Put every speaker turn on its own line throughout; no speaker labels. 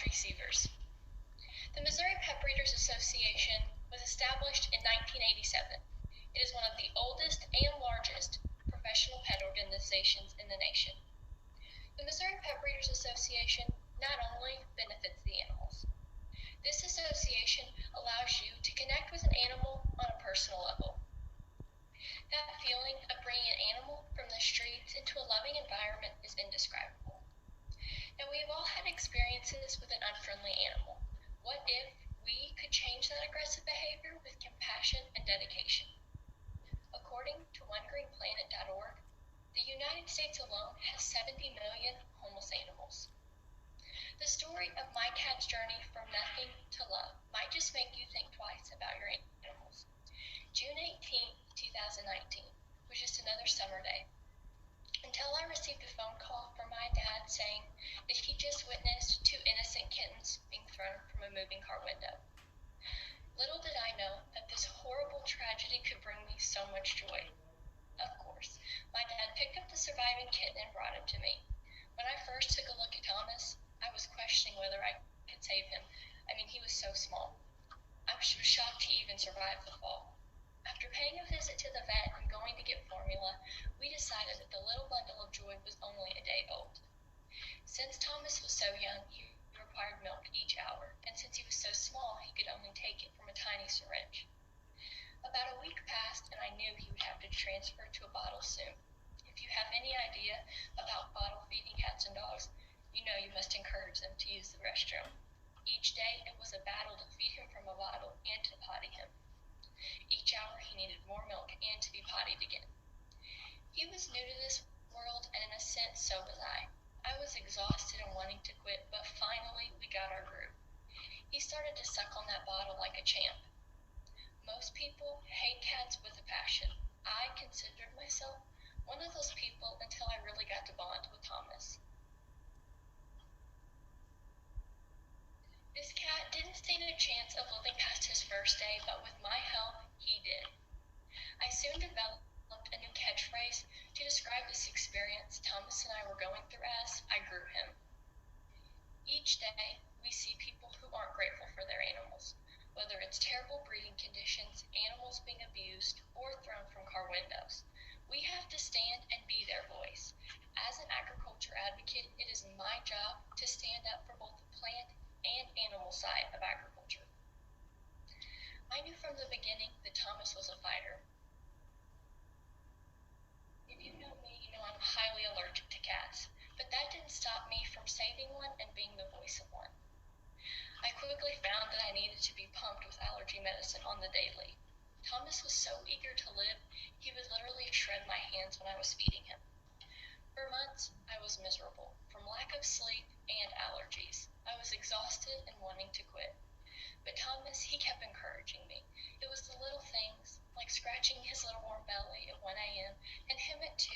Audrie Sievers. The Missouri Pet Breeders Association was established in 1987. It is one of the oldest and largest professional pet organizations in the nation. The Missouri Pet Breeders Association not only benefits the animals. This association allows you to connect with an animal on a personal level. That feeling of bringing an animal from the streets into a loving environment is indescribable. Now, we've all had experiences with an unfriendly animal. What if we could change that aggressive behavior with compassion and dedication? According to OneGreenPlanet.org, the United States alone has 70 million homeless animals. The story of my cat's journey from nothing to love might just make you think twice about your animals. June 18, 2019 was just another summer day, until I received a phone call from my dad saying that he just witnessed 2 innocent kittens being thrown from a moving car window. Little did I know that this horrible tragedy could bring me so much joy. Of course, my dad picked up the surviving kitten and brought him to me. When I first took a look at Thomas, I was questioning whether I could save him. He was so small. I was shocked he even survived the fall. After paying a visit to the vet and going to get formula, we decided that the little bundle of joy was only a day old. Since Thomas was so young, he required milk each hour, and since he was so small, he could only take it from a tiny syringe. About a week passed, and I knew he would have to transfer to a bottle soon. If you have any idea about bottle feeding cats and dogs, you know you must encourage them to use the restroom. Each day, it was a battle to feed him from a bottle and to potty him. Each hour, he needed more milk and to be pottied again. He was new to this world, and in a sense, so was I. I was exhausted and wanting to quit, but finally, we got our groove. He started to suck on that bottle like a champ. Most people hate cats with a passion. I considered myself one of those people until I really got to bond with Thomas. This cat didn't stand a chance of living past his first day, but with my help, he did. I soon developed a new catchphrase to describe this experience Thomas and I were going through as I grew him. Each day, we see people who aren't grateful for their animals, whether it's terrible breeding conditions, animals being abused, or thrown from car windows. We have to stand and be their voice. As an agriculture advocate, it is my job to stand up for both the plant and animal side of agriculture. I knew from the beginning that Thomas was a fighter. If you know me, you know I'm highly allergic to cats, but that didn't stop me from saving one and being the voice of one. I quickly found that I needed to be pumped with allergy medicine on the daily. Thomas was so eager to live, he would literally shred my hands when I was feeding him. For months, I was miserable, from lack of sleep and allergies. I was exhausted and wanting to quit. But Thomas, he kept encouraging me. It was the little things, like scratching his little warm belly at 1 a.m., and him at 2,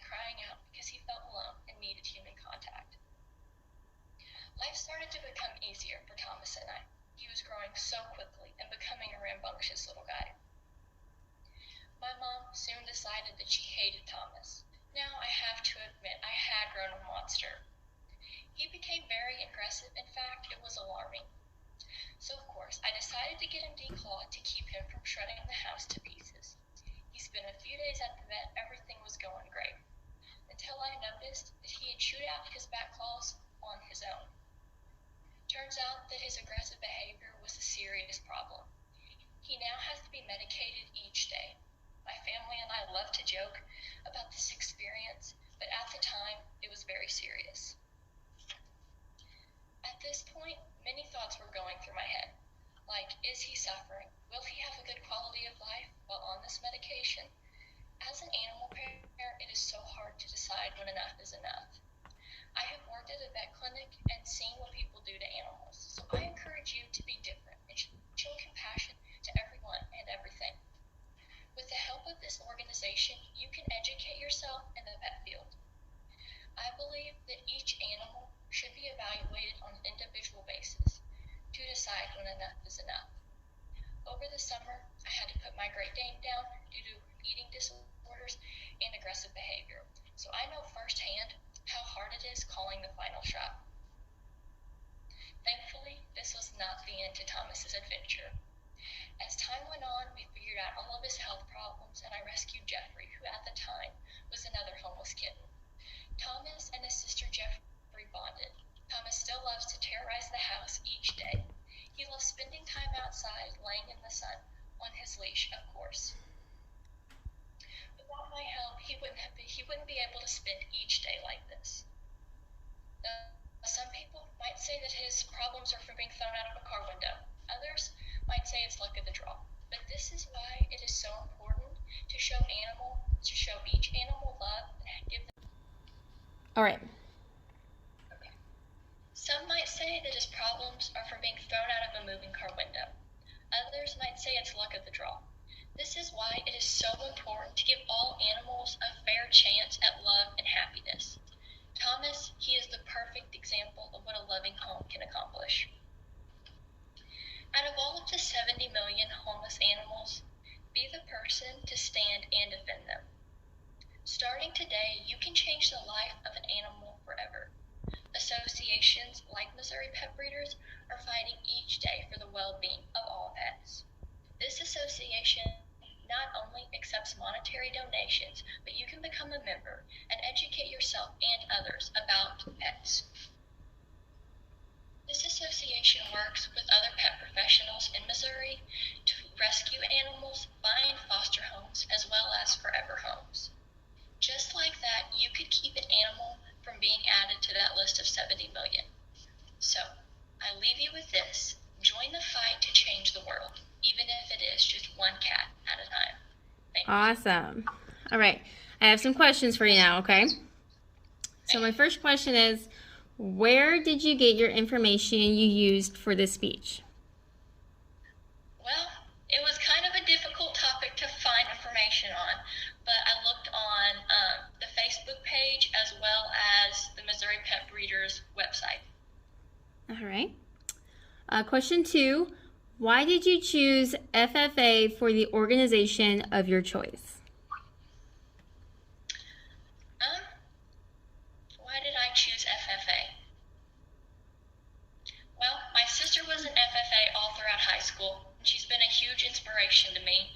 crying out because he felt alone and needed human contact. Life started to become easier for Thomas and I. He was growing so quickly and becoming a rambunctious little guy. My mom soon decided that she hated Thomas. Now I have to admit, I had grown a monster. He became very aggressive. In fact, it was alarming. So of course, I decided to get him declawed to keep him from shredding the house to pieces. He spent a few days at the vet, everything was going great, until I noticed that he had chewed out his back claws on his own. Turns out that his aggressive behavior was a serious problem. He now has to be medicated each day. My family and I love to joke about this experience, but at the time, it was very serious. At this point, many thoughts were going through my head, like, is he suffering? Will he have a good quality of life while on this medication? As an animal parent, it is so hard to decide when enough is enough. I have worked at a vet clinic and seen what people do to animals, so I encourage you to be different and show compassion to everyone and everything. With the help of this organization, you can educate yourself in the pet field. I believe that each animal should be evaluated on an individual basis to decide when enough is enough. Over the summer, I had to put my Great Dane down due to eating disorders and aggressive behavior, so I know firsthand how hard it is calling the final shot. end to Thomas's adventure. As time went on, we figured out all of his health problems, and I rescued Jeffrey, who at the time was another homeless kitten. Thomas and his sister Jeffrey bonded. Thomas still loves to terrorize the house each day. He loves spending time outside, laying in the sun, on his leash, of course. Without my help, he wouldn't be able to spend each day like this. Some people might say that his problems are from being thrown out of a car window. Others might say it's luck of the draw. But this is why it is so important to show each animal love and give them.
All right.
Okay. Some might say that his problems are from being thrown out of a moving car window. Others might say it's luck of the draw. This is why it is so important to give all animals a fair chance at love and happiness. Thomas, he is the perfect example of what a loving home can accomplish. Out of all of the 70 million homeless animals, be the person to stand and defend them. Starting today, you can change the life of an animal forever. Associations like Missouri Pet Breeders are fighting each day for the well-being of all pets. This association not only accepts monetary donations, but you can become a member and educate yourself and others about pets. This association works with other pet professionals in Missouri to rescue animals, find foster homes, as well as forever homes. Just like that, you could keep an animal from being added to that list of 70 million. So, I leave you with this. Join the fight to change the world, even if it is just one cat at a time. Thank you.
Awesome. All right. I have some questions for you now, okay? So my first question is, where did you get your information you used for this speech?
Well, it was kind of a difficult topic to find information on, but I looked on the Facebook page as well as the Missouri Pet Breeders website.
All right. Question 2, why did you choose FFA for the organization of your choice?
Why did I choose FFA? Well, my sister was in FFA all throughout high school, and she's been a huge inspiration to me.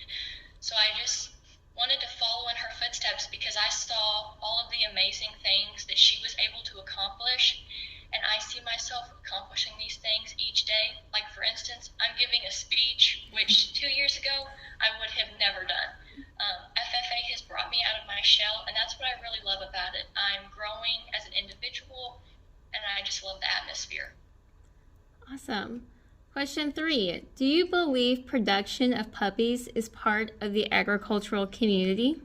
So I just wanted to follow in her footsteps because I saw all of the amazing things that she was able to accomplish, and I see myself accomplishing these things each day. Like, for instance, I'm giving a speech, which 2 years ago I would have never done. FFA has brought me out of my shell, and that's what I really love about it. I'm growing as an individual, and I just love the atmosphere.
Awesome. Question 3, do you believe production of puppies is part of the agricultural community?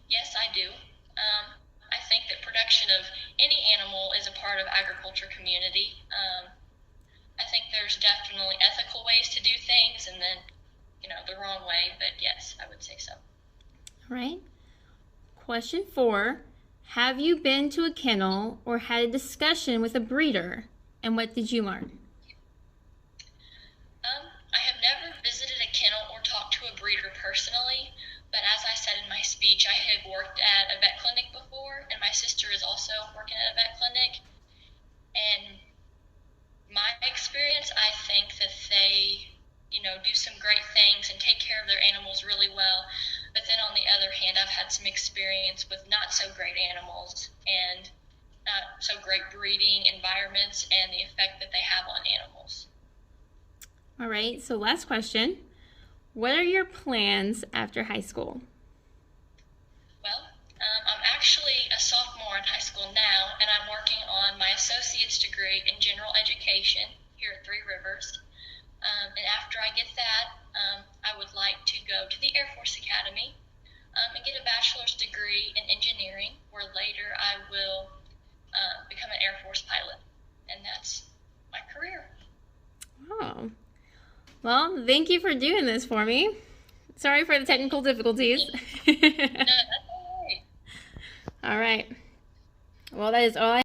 Yes, I do. I think that production of any animal is a part of agriculture community. I think there's definitely ethical ways to do things and then, the wrong way, but yes, I would say so.
All right. Question 4, have you been to a kennel or had a discussion with a breeder, and what did you learn?
I have never visited a kennel or talked to a breeder personally, but as I said in my speech, I have worked at a vet clinic before, and my sister is also working at a vet clinic. And my experience, I think that they, do some great things and take care of their animals really well. But then on the other hand, I've had some experience with not so great animals and not so great breeding environments and the effect that they have on animals.
All right, so last question. What are your plans after high school?
Well, I'm actually a sophomore in high school now, and I'm working on my associate's degree in general education here at Three Rivers. And after I get that, I would like to go to the Air Force Academy and get a bachelor's degree in engineering, where later I will become an Air Force pilot. And that's my career.
Oh. Well, thank you for doing this for me. Sorry for the technical difficulties.
No, that's all right.
All right. Well, that is all I